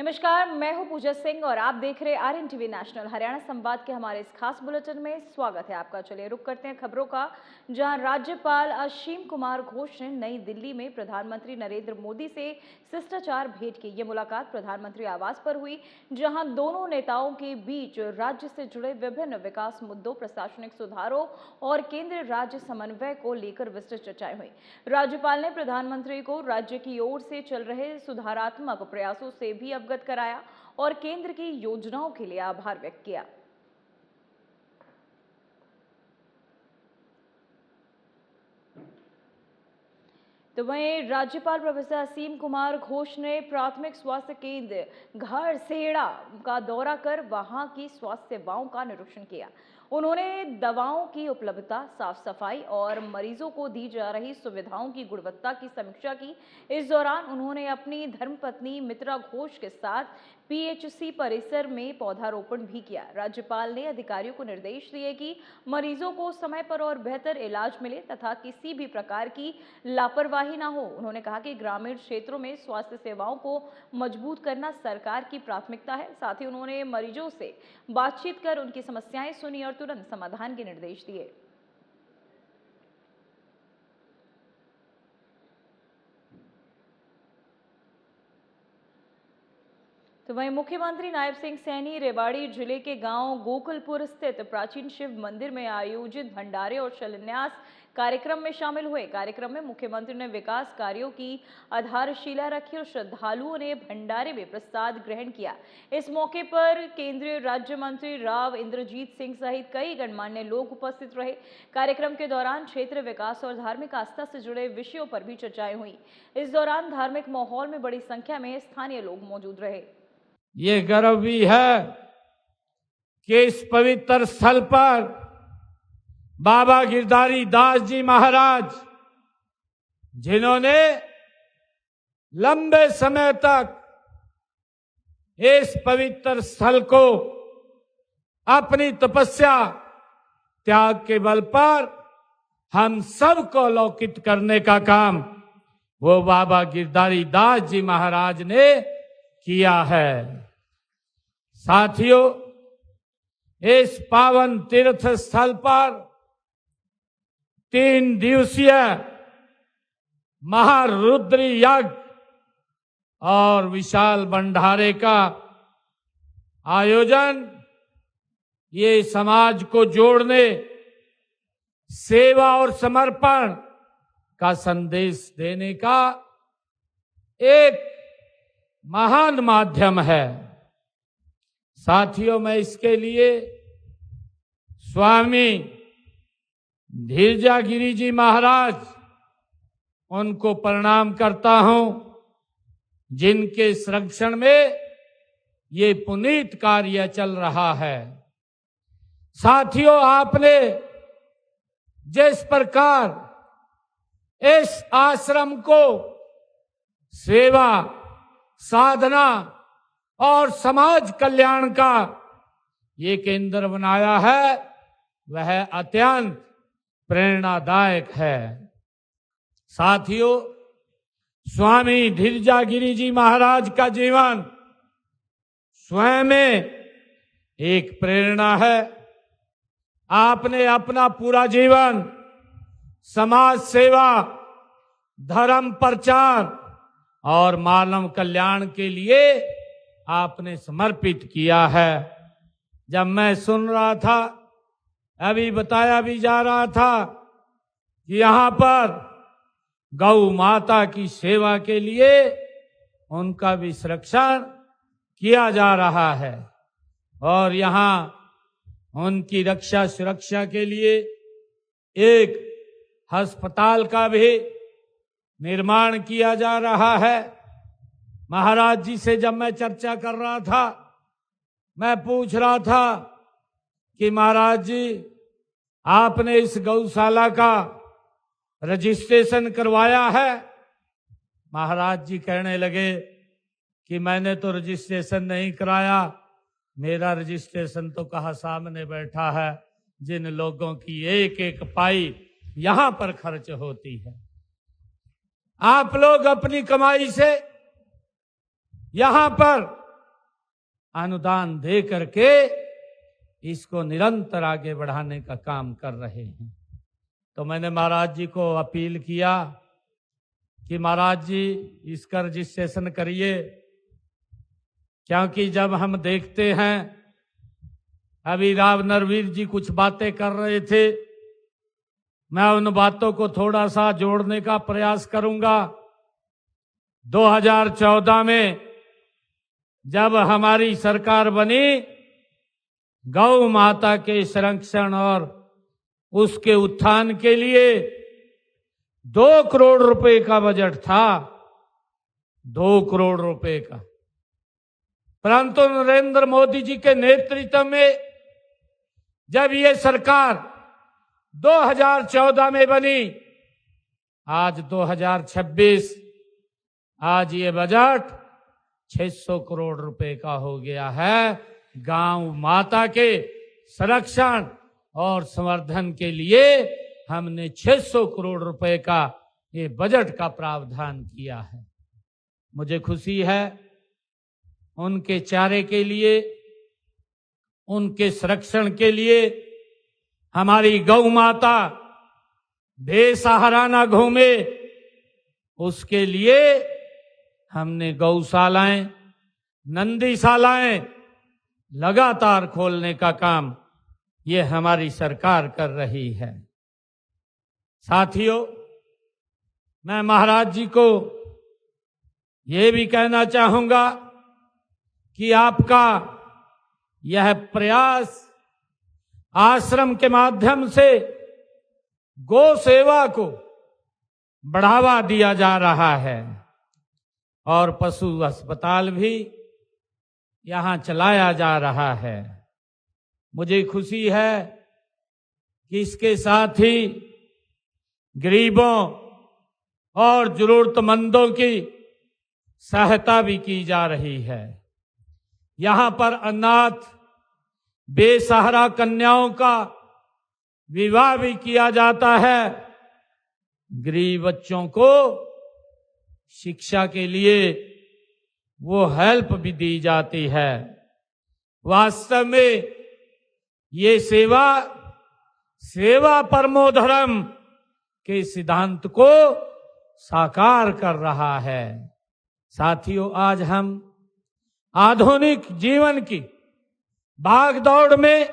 नमस्कार, मैं हूं पूजा सिंह और आप देख रहे आरएन टीवी नेशनल। हरियाणा संवाद के हमारे इस खास बुलेटिन में स्वागत है आपका। चलिए रुक करते हैं खबरों का, जहां राज्यपाल असीम कुमार घोष ने नई दिल्ली में प्रधानमंत्री नरेंद्र मोदी से शिष्टाचार भेंट की। ये मुलाकात प्रधानमंत्री आवास पर हुई, जहां दोनों नेताओं के बीच राज्य से जुड़े विभिन्न विकास मुद्दों, प्रशासनिक सुधारों और केंद्र राज्य समन्वय को लेकर विस्तृत चर्चाएं हुई। राज्यपाल ने प्रधानमंत्री को राज्य की ओर से चल रहे सुधारात्मक प्रयासों से भी अवगत कराया और केंद्र की योजनाओं के लिए आभार व्यक्त किया। तो वहीं राज्यपाल प्रोफेसर असीम कुमार घोष ने प्राथमिक स्वास्थ्य केंद्र घरसेड़ा का दौरा कर वहां की स्वास्थ्य सेवाओं का निरीक्षण किया। उन्होंने दवाओं की उपलब्धता, साफ सफाई और मरीजों को दी जा रही सुविधाओं की गुणवत्ता की समीक्षा की। इस दौरान उन्होंने अपनी धर्मपत्नी मित्रा घोष के साथ पीएचसी परिसर में पौधारोपण भी किया। राज्यपाल ने अधिकारियों को निर्देश दिए कि मरीजों को समय पर और बेहतर इलाज मिले तथा किसी भी प्रकार की लापरवाही ना हो। उन्होंने कहा कि ग्रामीण क्षेत्रों में स्वास्थ्य सेवाओं को मजबूत करना सरकार की प्राथमिकता है। साथ ही उन्होंने मरीजों से बातचीत कर उनकी समस्याएं सुनी और तुरंत समाधान के निर्देश दिए। तो वहीं मुख्यमंत्री नायब सिंह सैनी रेवाड़ी जिले के गांव गोकुलपुर स्थित प्राचीन शिव मंदिर में आयोजित भंडारे और शिलान्यास कार्यक्रम में शामिल हुए। कार्यक्रम में मुख्यमंत्री ने विकास कार्यों की आधारशिला रखी और श्रद्धालुओं ने भंडारे में प्रसाद ग्रहण किया। इस मौके पर केंद्रीय राज्य मंत्री राव इंद्रजीत सिंह सहित कई गणमान्य लोग उपस्थित रहे। कार्यक्रम के दौरान क्षेत्र विकास और धार्मिक आस्था से जुड़े विषयों पर भी चर्चाएं हुई। इस दौरान धार्मिक माहौल में बड़ी संख्या में स्थानीय लोग मौजूद रहे। ये गर्व भी है कि इस पवित्र स्थल पर बाबा गिरधारी दास जी महाराज, जिन्होंने लंबे समय तक इस पवित्र स्थल को अपनी तपस्या त्याग के बल पर हम सबको अलौकित करने का काम वो बाबा गिरधारी दास जी महाराज ने किया है। साथियों, इस पावन तीर्थ स्थल पर 3 दिवसीय महारुद्र यज्ञ और विशाल भंडारे का आयोजन ये समाज को जोड़ने, सेवा और समर्पण का संदेश देने का एक महान माध्यम है। साथियों, मैं इसके लिए स्वामी धीरजागिरी जी महाराज, उनको प्रणाम करता हूं, जिनके संरक्षण में ये पुनीत कार्य चल रहा है। साथियों, आपने जिस प्रकार इस आश्रम को सेवा, साधना और समाज कल्याण का ये केंद्र बनाया है, वह अत्यंत प्रेरणादायक है। साथियों, स्वामी धीरजागिरी जी महाराज का जीवन स्वयं में एक प्रेरणा है। आपने अपना पूरा जीवन समाज सेवा, धर्म प्रचार और मानव कल्याण के लिए आपने समर्पित किया है। जब मैं सुन रहा था, अभी बताया भी जा रहा था कि यहाँ पर गौ माता की सेवा के लिए उनका भी संरक्षण किया जा रहा है और यहाँ उनकी रक्षा सुरक्षा के लिए एक अस्पताल का भी निर्माण किया जा रहा है। महाराज जी से जब मैं चर्चा कर रहा था, मैं पूछ रहा था कि महाराज जी, आपने इस गौशाला का रजिस्ट्रेशन करवाया है? महाराज जी कहने लगे कि मैंने तो रजिस्ट्रेशन नहीं कराया, मेरा रजिस्ट्रेशन तो कहाँ सामने बैठा है, जिन लोगों की एक एक पाई यहां पर खर्च होती है। आप लोग अपनी कमाई से यहां पर अनुदान दे करके इसको निरंतर आगे बढ़ाने का काम कर रहे हैं। तो मैंने महाराज जी को अपील किया कि महाराज जी इसका रजिस्ट्रेशन करिए, क्योंकि जब हम देखते हैं, अभी राव नरवीर जी कुछ बातें कर रहे थे, मैं उन बातों को थोड़ा सा जोड़ने का प्रयास करूंगा। 2014 में जब हमारी सरकार बनी, गौ माता के संरक्षण और उसके उत्थान के लिए 2 करोड़ रुपए का बजट था, 2 करोड़ रुपए का। परंतु नरेंद्र मोदी जी के नेतृत्व में जब ये सरकार 2014 में बनी, आज 2026, आज ये बजट 600 करोड़ रुपए का हो गया है। गांव माता के संरक्षण और संवर्धन के लिए हमने 600 करोड़ रुपए का ये बजट का प्रावधान किया है। मुझे खुशी है उनके चारे के लिए, उनके संरक्षण के लिए हमारी गौ माता बेसहारा ना घूमे, उसके लिए हमने गौशालाएं, नंदीशालाएं लगातार खोलने का काम ये हमारी सरकार कर रही है। साथियों, मैं महाराज जी को ये भी कहना चाहूंगा कि आपका यह प्रयास आश्रम के माध्यम से गौ सेवा को बढ़ावा दिया जा रहा है और पशु अस्पताल भी यहां चलाया जा रहा है। मुझे खुशी है कि इसके साथ ही गरीबों और जरूरतमंदों की सहायता भी की जा रही है। यहां पर अनाथ बेसहारा कन्याओं का विवाह भी किया जाता है। गरीब बच्चों को शिक्षा के लिए वो हेल्प भी दी जाती है। वास्तव में ये सेवा परमो धर्म के सिद्धांत को साकार कर रहा है। साथियों, आज हम आधुनिक जीवन की भागदौड़ में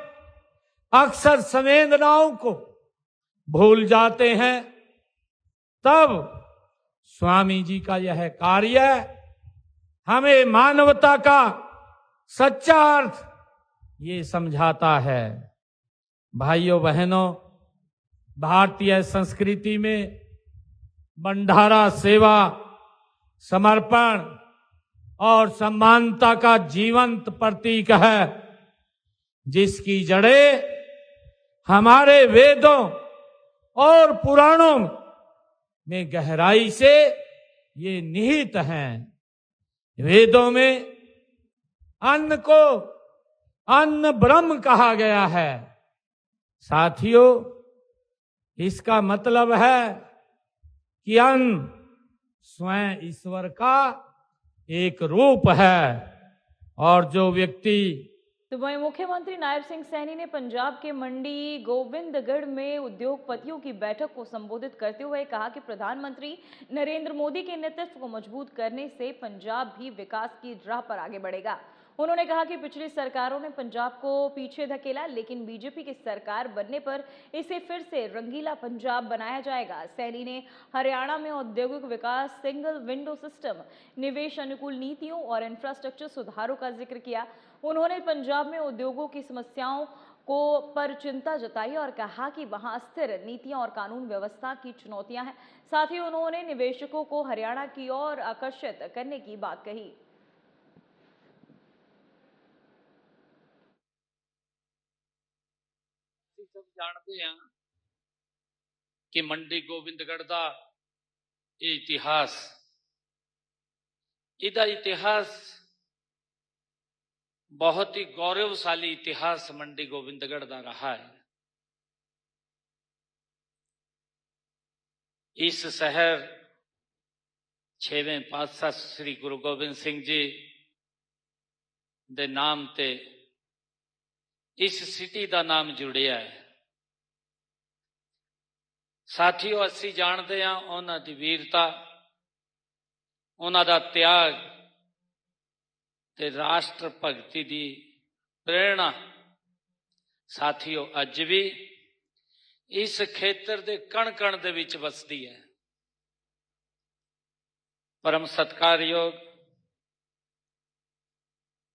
अक्सर संवेदनाओं को भूल जाते हैं, तब स्वामी जी का यह कार्य हमें मानवता का सच्चा अर्थ ये समझाता है। भाइयों बहनों, भारतीय संस्कृति में भंडारा सेवा, समर्पण और समानता का जीवंत प्रतीक है, जिसकी जड़ें हमारे वेदों और पुराणों में गहराई से ये निहित हैं। वेदों में अन्न को अन्न ब्रह्म कहा गया है। साथियों, इसका मतलब है कि अन्न स्वयं ईश्वर का एक रूप है और जो व्यक्ति। तो वहीं मुख्यमंत्री नायब सिंह सैनी ने पंजाब के मंडी गोविंदगढ़ में उद्योगपतियों की बैठक को संबोधित करते हुए कहा कि प्रधानमंत्री नरेंद्र मोदी के नेतृत्व को मजबूत करने से पंजाब भी विकास की राह पर आगे बढ़ेगा। उन्होंने कहा कि पिछली सरकारों ने पंजाब को पीछे धकेला, लेकिन बीजेपी की सरकार बनने पर इसे फिर से रंगीला पंजाब बनाया जाएगा। सैनी ने हरियाणा में औद्योगिक विकास, सिंगल विंडो सिस्टम, निवेश अनुकूल नीतियों और इंफ्रास्ट्रक्चर सुधारों का जिक्र किया। उन्होंने पंजाब में उद्योगों की समस्याओं को पर चिंता जताई और कहा कि वहां स्थिर नीतियां और कानून व्यवस्था की चुनौतियां हैं। साथ ही उन्होंने निवेशकों को हरियाणा की ओर आकर्षित करने की बात कही। सब जानते हैं कि मंडी गोविंदगढ़ का इतिहास, इहदा इतिहास बहुत ही गौरवशाली इतिहास मंडी गोविंदगढ़ का रहा है। इस शहर 6वें पातशाह श्री गुरु गोबिंद सिंह जी ਦੇ ਨਾਮ ਤੇ ਇਸ ਸਿਟੀ ਦਾ ਨਾਮ ਜੁੜਿਆ ਹੈ। ਸਾਥੀਓ, ਅਸੀਂ ਜਾਣਦੇ ਹਾਂ ਉਹਨਾਂ ਦੀ ਵੀਰਤਾ, ਉਹਨਾਂ ਦਾ ਤਿਆਗ ਤੇ ਰਾਸ਼ਟਰ ਭਗਤੀ ਦੀ ਪ੍ਰੇਰਣਾ ਸਾਥੀਓ ਅੱਜ ਵੀ ਇਸ ਖੇਤਰ ਦੇ ਕਣ-ਕਣ ਦੇ ਵਿੱਚ ਵਸਦੀ ਹੈ। परम सत्कारयोग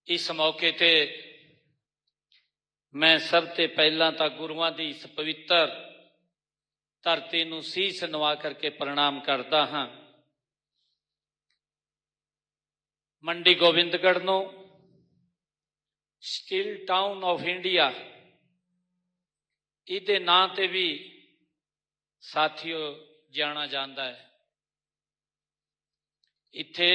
इस मौके ते मैं सब ते पहला तो गुरुआं दी इस पवित्र धरती नूं सीस नवा करके प्रणाम करता हाँ। मंडी गोबिंदगढ़ नूं स्टील टाउन ऑफ इंडिया इहदे नां ते भी साथियों जाना जाता है। इत्थे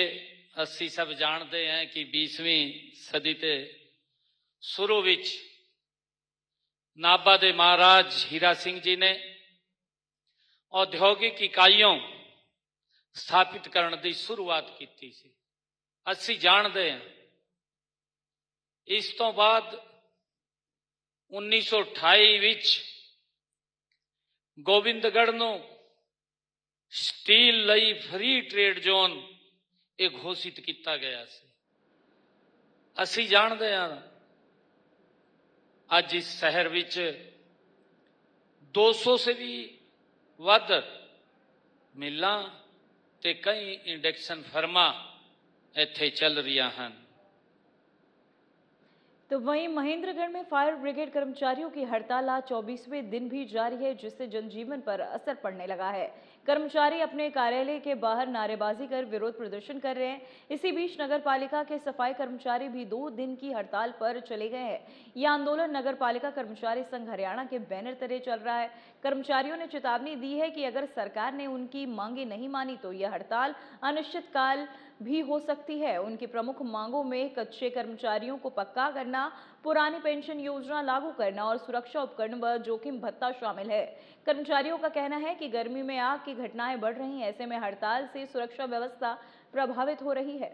असी सब जानते हैं कि 20वीं सदी के शुरू विच नाभा दे महाराज हीरा सिंह जी ने औद्योगिक इकाइयों स्थापित करने की शुरुआत की सी। असी जानते हैं इस तो बाद 1928 विच गोबिंदगढ़ नूं स्टील लई फ्री ट्रेड जोन ਇਹ ਘੋषित ਕੀਤਾ ਗਿਆ ਸੀ। ਅਸੀਂ ਜਾਣਦੇ ਹਾਂ ਅੱਜ ਇਸ ਸ਼ਹਿਰ ਵਿੱਚ 200 ਸੇ ਵੀ ਵੱਧ ਮਿਲਾਂ ਤੇ ਕਈ ਇੰਡਕਸ਼ਨ ਫਰਮਾਂ ਇੱਥੇ ਚੱਲ ਰਹੀਆਂ ਹਨ। तो वहीं महेंद्रगढ़ में फायर ब्रिगेड कर्मचारियों की हड़ताल आज 24वें दिन भी जारी है, जिससे जनजीवन पर असर पड़ने लगा है। कर्मचारी अपने कार्यालय के बाहर नारेबाजी कर विरोध प्रदर्शन कर रहे हैं। इसी बीच नगर पालिका के सफाई कर्मचारी भी 2 दिन की हड़ताल पर चले गए हैं। यह आंदोलन नगर पालिका कर्मचारी संघ हरियाणा के बैनर तले चल रहा है। कर्मचारियों ने चेतावनी दी है कि अगर सरकार ने उनकी मांगे नहीं मानी तो यह हड़ताल अनिश्चितकाल भी हो सकती है। उनकी प्रमुख मांगों में कच्चे कर्मचारियों को पक्का करना, पुरानी पेंशन योजना लागू करना और सुरक्षा उपकरण व जोखिम भत्ता शामिल है। कर्मचारियों का कहना है कि गर्मी में आग की घटनाएं बढ़ रही हैं, ऐसे में हड़ताल से सुरक्षा व्यवस्था प्रभावित हो रही है।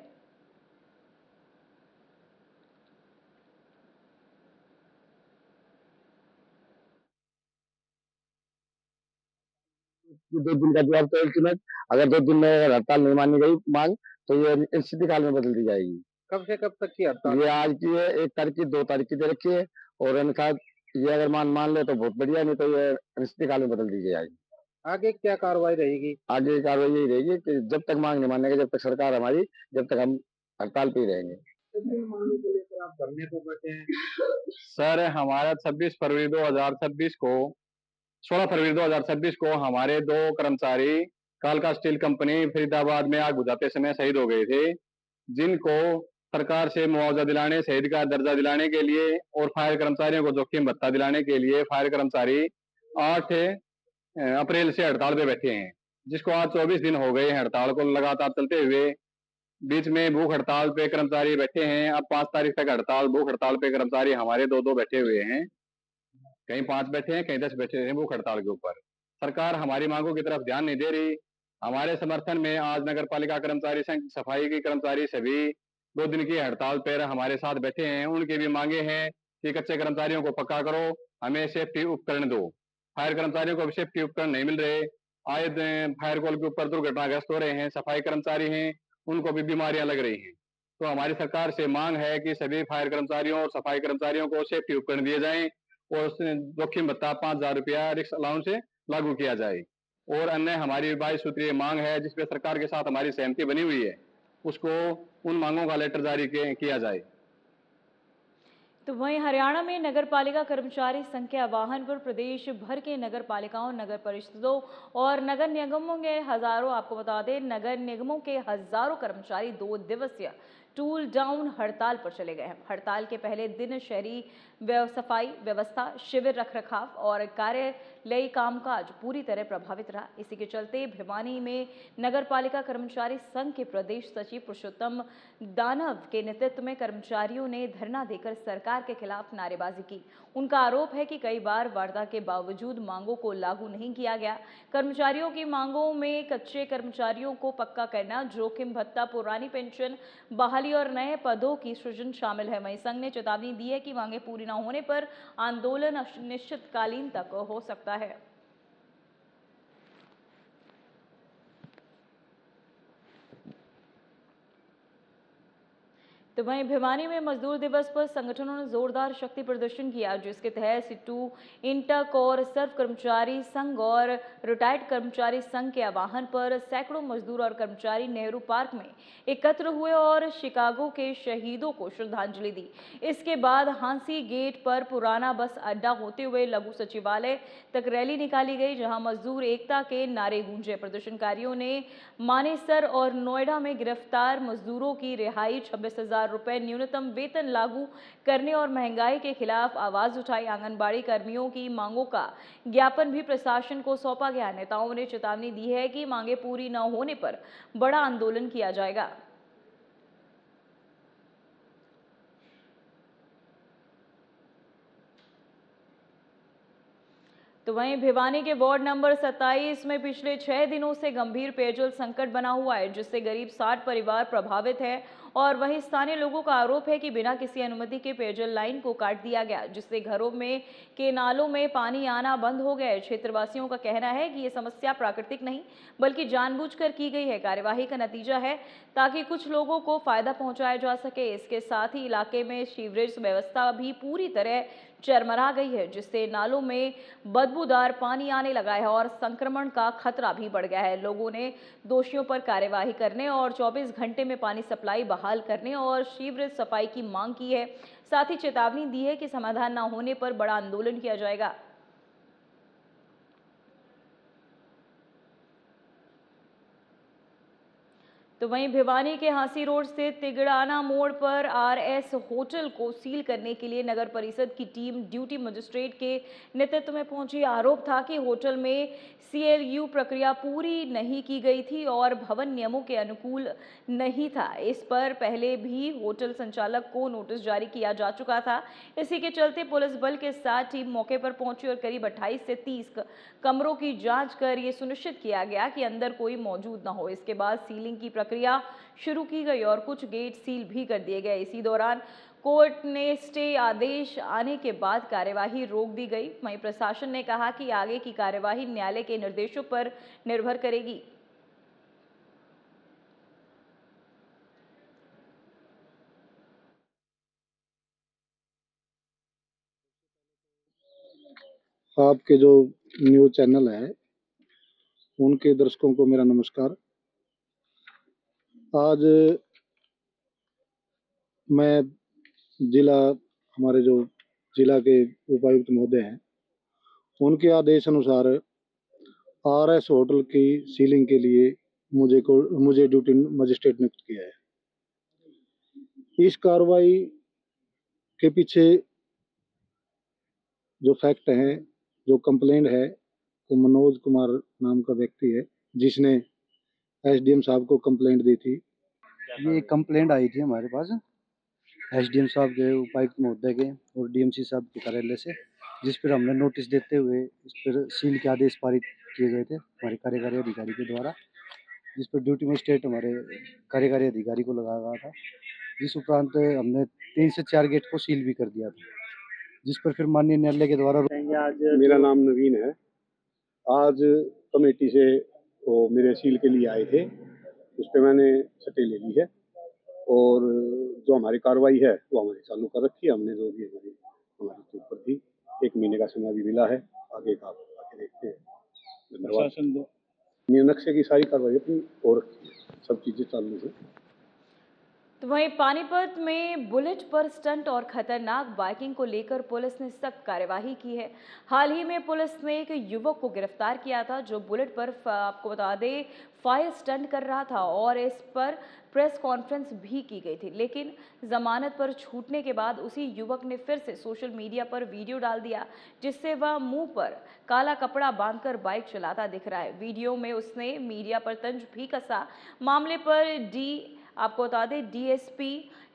दो दिन का जवाब तो अल्टीमेट, अगर 2 दिन में हड़ताल नहीं मानी गई मांग तो ये स्थिति काल में बदल दी जाएगी। कब से कब तक की हड़ताल? ये आज की है, 1 तारीख की, 2 तारीख की दे रखी है और इनका ये अगर मान ले तो बहुत बढ़िया, नहीं तो ये स्थिति काल में बदल दी जाएगी। आगे क्या कार्रवाई रहेगी? आगे कार्रवाई यही रहेगी कि जब तक मांग नहीं मानेंगे, जब तक सरकार हमारी, जब तक हम हड़ताल पे ही रहेंगे। कितनी मांगों को लेकर आप धरने पर बैठे हैं? सर, हमारा 16 फरवरी 2026 को हमारे 2 कर्मचारी कालका स्टील कंपनी फरीदाबाद में आग बुझाते समय शहीद हो गए थे, जिनको सरकार से मुआवजा दिलाने, शहीद का दर्जा दिलाने के लिए और फायर कर्मचारियों को जोखिम भत्ता दिलाने के लिए फायर कर्मचारी 8 अप्रैल से हड़ताल पे बैठे हैं, जिसको आज 24 दिन हो गए हैं हड़ताल को लगातार चलते हुए। बीच में भूख हड़ताल पे कर्मचारी बैठे हैं। अब 5 तारीख तक हड़ताल, भूख हड़ताल पे कर्मचारी हमारे 2 बैठे हुए हैं, कहीं 5 बैठे हैं, कहीं 10 बैठे हैं भूख हड़ताल के ऊपर। सरकार हमारी मांगों की तरफ ध्यान नहीं दे रही। हमारे समर्थन में आज नगर पालिका कर्मचारी संघ, सफाई के कर्मचारी सभी 2 दिन की हड़ताल पर हमारे साथ बैठे हैं। उनकी भी मांगे हैं कि कच्चे कर्मचारियों को पक्का करो, हमें सेफ्टी उपकरण दो। फायर कर्मचारियों को सेफ्टी उपकरण नहीं मिल रहे, आए फायर कॉल के ऊपर दुर्घटनाग्रस्त हो रहे हैं। सफाई कर्मचारी हैं, उनको भी बीमारियां लग रही हैं। तो हमारी सरकार से मांग है कि सभी फायर कर्मचारियों और सफाई कर्मचारियों को सेफ्टी उपकरण दिए जाएं और जोखिम भत्ता 5,000 रुपया रिस्क अलाउंस से लागू किया जाए। और अन्य हमारी 22 सूत्रीय मांग है जिसपे सरकार के साथ हमारी सहमति बनी हुई है, उसको उन मांगों का लेटर जारी किया जाए। तो वहीं हरियाणा में नगर पालिका कर्मचारी संघ के आह्वान पर प्रदेश भर के नगर पालिकाओं, नगर परिषदों और नगर निगमों के हजारों, आपको बता दें, नगर निगमों के हजारों कर्मचारी 2 दिवसीय टूल डाउन हड़ताल पर चले गए हैं। हड़ताल के पहले दिन शहरी सफाई व्यवस्था, शिविर रखरखाव और कार्य लई कामकाज पूरी तरह प्रभावित रहा। इसी के चलते भिवानी में नगर पालिका कर्मचारी संघ के प्रदेश सचिव पुरुषोत्तम दानव के नेतृत्व में कर्मचारियों ने धरना देकर सरकार के खिलाफ नारेबाजी की। उनका आरोप है कि कई बार वार्ता के बावजूद मांगों को लागू नहीं किया गया। कर्मचारियों की मांगों में कच्चे कर्मचारियों को पक्का करना, जोखिम भत्ता, पुरानी पेंशन बहाली और नए पदों की सृजन शामिल है। वहीं संघ ने चेतावनी दी है कि मांगे पूरी न होने पर आंदोलन अनिश्चितकालीन तक हो सकता है। तो वहीं भिवानी में मजदूर दिवस पर संगठनों ने जोरदार शक्ति प्रदर्शन किया, जिसके तहत सिट्टू, इंटक और सर्व कर्मचारी संघ और रिटायर्ड कर्मचारी संघ के आह्वान पर सैकड़ों मजदूर और कर्मचारी नेहरू पार्क में एकत्र हुए और शिकागो के शहीदों को श्रद्धांजलि दी। इसके बाद हांसी गेट पर पुराना बस अड्डा होते हुए लघु सचिवालय तक रैली निकाली गई, जहां मजदूर एकता के नारे गूंजे। प्रदर्शनकारियों ने मानेसर और नोएडा में गिरफ्तार मजदूरों की रिहाई, 26,000 रुपए न्यूनतम वेतन लागू करने और महंगाई के खिलाफ आवाज उठाई। आंगनबाड़ी कर्मियों की मांगों का ज्ञापन भी प्रशासन को सौंपा गया। नेताओं ने चेतावनी दी है कि मांगे पूरी न होने पर बड़ा आंदोलन किया जाएगा। तो वहीं भिवानी के वार्ड नंबर 27 में पिछले 6 दिनों से गंभीर पेयजल संकट बना हुआ है, जिससे करीब 60 परिवार प्रभावित है। और वहीं स्थानीय लोगों का आरोप है कि बिना किसी अनुमति के पेयजल लाइन को काट दिया गया, जिससे घरों में के नालों में पानी आना बंद हो गया है। क्षेत्रवासियों का कहना है कि ये समस्या प्राकृतिक नहीं बल्कि जानबूझकर की गई है, कार्यवाही का नतीजा है, ताकि कुछ लोगों को फायदा पहुंचाया जा सके। इसके साथ ही इलाके में सीवरेज व्यवस्था भी पूरी तरह चरमरा गई है, जिससे नालों में बदबूदार पानी आने लगा है और संक्रमण का खतरा भी बढ़ गया है। लोगों ने दोषियों पर कार्यवाही करने और 24 घंटे में पानी सप्लाई बहाल करने और सीवरेज सफाई की मांग की है। साथ ही चेतावनी दी है कि समाधान न होने पर बड़ा आंदोलन किया जाएगा। तो वहीं भिवानी के हांसी रोड स्थित तिगड़ाना मोड़ पर आरएस होटल को सील करने के लिए नगर परिषद की टीम ड्यूटी मजिस्ट्रेट के नेतृत्व में पहुंची। आरोप था कि होटल में सीएलयू प्रक्रिया पूरी नहीं की गई थी और भवन नियमों के अनुकूल नहीं था। इस पर पहले भी होटल संचालक को नोटिस जारी किया जा चुका था। इसी के चलते पुलिस बल के साथ टीम मौके पर पहुंची और करीब 28 से 30 कमरों की जांच कर ये सुनिश्चित किया गया कि अंदर कोई मौजूद न हो। इसके बाद सीलिंग की प्रक्रिया शुरू की गई और कुछ गेट सील भी कर दिए गए। इसी दौरान कोर्ट ने स्टे आदेश आने के बाद कार्यवाही रोक दी गई। वहीं प्रशासन ने कहा कि आगे की कार्यवाही न्यायालय के निर्देशों पर निर्भर करेगी। आपके जो न्यूज चैनल है उनके दर्शकों को मेरा नमस्कार। आज मैं जिला हमारे जो जिला के उपायुक्त महोदय हैं उनके आदेश अनुसार आरएस होटल की सीलिंग के लिए मुझे ड्यूटी मजिस्ट्रेट नियुक्त किया है। इस कार्रवाई के पीछे जो फैक्ट है, जो कंप्लेंट है, वो मनोज कुमार नाम का व्यक्ति है जिसने एसडीएम साहब को कंप्लेंट दी थी। ये कंप्लेंट आई थी हमारे पास एसडीएम साहब के, उपायुक्त महोदय के और डीएमसी साहब के कार्यालय से, जिस पर हमने नोटिस देते हुए इस पर सील के आदेश पारित किए गए थे हमारे कार्यकारी अधिकारी के द्वारा, जिस पर ड्यूटी मजिस्ट्रेट हमारे कार्यकारी अधिकारी को लगाया गया था। जिस उपरांत हमने 3 से 4 गेट को सील भी कर दिया था, जिस पर फिर माननीय न्यायालय के द्वारा। मेरा नाम नवीन है। आज कमेटी से वो मेरे सील के लिए आए थे, उस पर मैंने सटे ले ली है और जो हमारी कार्रवाई है वो हमारी चालू कर रखी है। हमने जो भी हमारी ऊपर थी 1 महीने का समय भी मिला है, आगे का आगे देखते हैं। धन्यवाद। नक्शे की सारी कार्रवाई अपनी हो रखी है, सब चीजें चालू है। तो वहीं पानीपत में बुलेट पर स्टंट और खतरनाक बाइकिंग को लेकर पुलिस ने सख्त कार्यवाही की है। हाल ही में पुलिस ने एक युवक को गिरफ्तार किया था जो बुलेट पर आपको बता दें फायर स्टंट कर रहा था और इस पर प्रेस कॉन्फ्रेंस भी की गई थी, लेकिन जमानत पर छूटने के बाद उसी युवक ने फिर से सोशल मीडिया पर वीडियो डाल दिया जिससे वह मुंह पर काला कपड़ा बांधकर बाइक चलाता दिख रहा है। वीडियो में उसने मीडिया पर तंज भी कसा। मामले पर आपको बता दें डीएसपी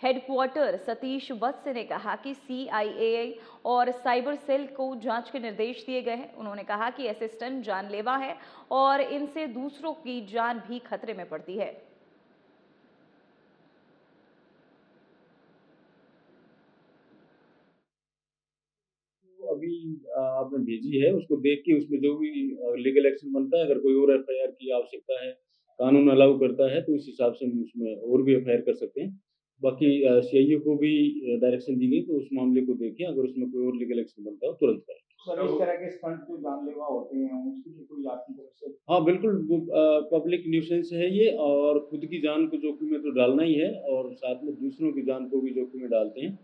हेडक्वार्टर सतीश वत्स ने कहा कि सीआईए और साइबर सेल को जांच के निर्देश दिए गए हैं। उन्होंने कहा कि ऐसे स्टंट जानलेवा है और इनसे दूसरों की जान भी खतरे में पड़ती है। अभी आपने भेजी है, उसको देख के उसमें जो भी लीगल एक्शन बनता है, अगर कोई और एफआईआर की आवश्यकता है, कानून अलाउ करता है, तो इस हिसाब से हम उसमें और भी एफआईआर कर सकते हैं। बाकी सीआईए को भी डायरेक्शन दी गई, तो उस मामले को देखें, अगर उसमें कोई और लीगल एक्शन बनता है तुरंत करें। सर, इस तरह के स्टंट जो जानलेवा होते हैं उसके लिए कोई आपकी तरफ से? हाँ बिल्कुल, पब्लिक न्यूसेंस है ये, और खुद की जान को जोखिम में तो डालना ही है, और साथ में दूसरों की जान को भी जोखिम में डालते हैं।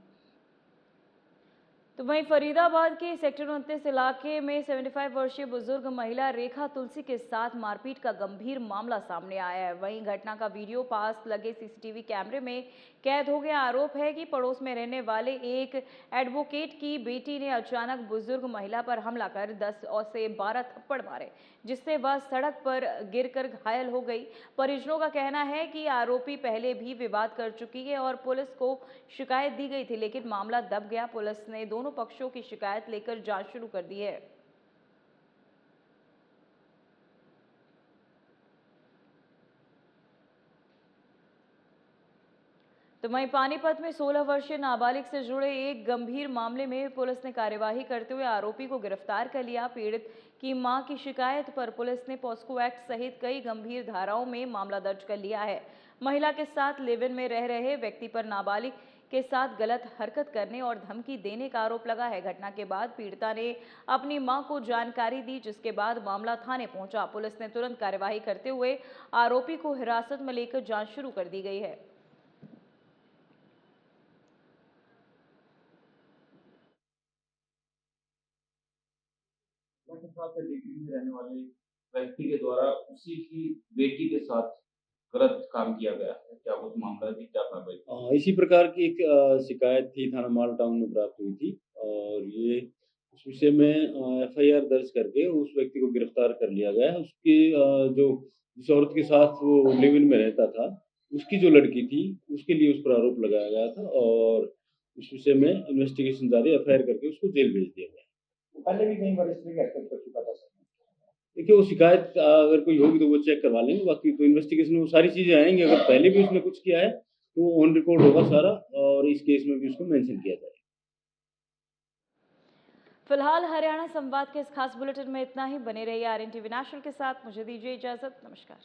तो वहीं फरीदाबाद के सेक्टर 29 इलाके में 75 वर्षीय बुजुर्ग महिला रेखा तुलसी के साथ मारपीट का गंभीर मामला सामने आया है। वहीं घटना का वीडियो पास लगे सीसीटीवी कैमरे में कैद हो गया। आरोप है कि पड़ोस में रहने वाले एक एडवोकेट की बेटी ने अचानक बुजुर्ग महिला पर हमला कर 10 से 12 थप्पड़ मारे, जिससे वह सड़क पर गिरकर घायल हो गई। परिजनों का कहना है कि आरोपी पहले भी विवाद कर चुकी है और पुलिस को शिकायत दी गई थी, लेकिन मामला दब गया। पुलिस ने दोनों पक्षों की शिकायत लेकर जांच शुरू कर दी है। तो वहीं पानीपत में 16 वर्षीय नाबालिग से जुड़े एक गंभीर मामले में पुलिस ने कार्यवाही करते हुए आरोपी को गिरफ्तार कर लिया। पीड़ित की मां की शिकायत पर पुलिस ने पॉस्को एक्ट सहित कई गंभीर धाराओं में मामला दर्ज कर लिया है। महिला के साथ लिव इन में रह रहे व्यक्ति पर नाबालिग के साथ गलत हरकत करने और धमकी देने का आरोप लगा है। घटना के बाद पीड़िता ने अपनी मां को जानकारी दी, जिसके बाद मामला थाने पहुंचा। पुलिस ने तुरंत कार्यवाही करते हुए आरोपी को हिरासत में लेकर जांच शुरू कर दी गई है। के साथ दिल्ली में रहने वाले व्यक्ति के द्वारा उसी की बेटी के साथ गलत काम किया गया है, क्या कुछ मामला थी, क्या कार्रवाई? इसी प्रकार की एक शिकायत थी, थाना माल टाउन में प्राप्त हुई थी, और ये उस विषय में एफआईआर दर्ज करके उस व्यक्ति को गिरफ्तार कर लिया गया है। उसकी जो जिस औरत के साथ वो लिव इन में रहता था, उसकी जो लड़की थी, उसके लिए उस पर आरोप लगाया गया था, और उस विषय में इन्वेस्टिगेशन जारी, एफआईआर करके उसको जेल भेज दिया गया। पहले भी कई बार इस तरह की हरकत कर चुका था सर। देखिए, वो शिकायत अगर कोई होगी तो वो चेक करवा लेंगे, बाकी तो इन्वेस्टिगेशन में वो सारी चीजें आएंगी। अगर पहले भी उसने कुछ किया है तो वो ऑन रिकॉर्ड होगा सारा, और इस केस में भी उसको मेंशन किया जाएगा। फिलहाल हरियाणा संवाद के इस खास बुलेटिन में इतना ही। बने रहिए आरएन टीवी नेशनल के साथ। मुझे दीजिए इजाजत। नमस्कार।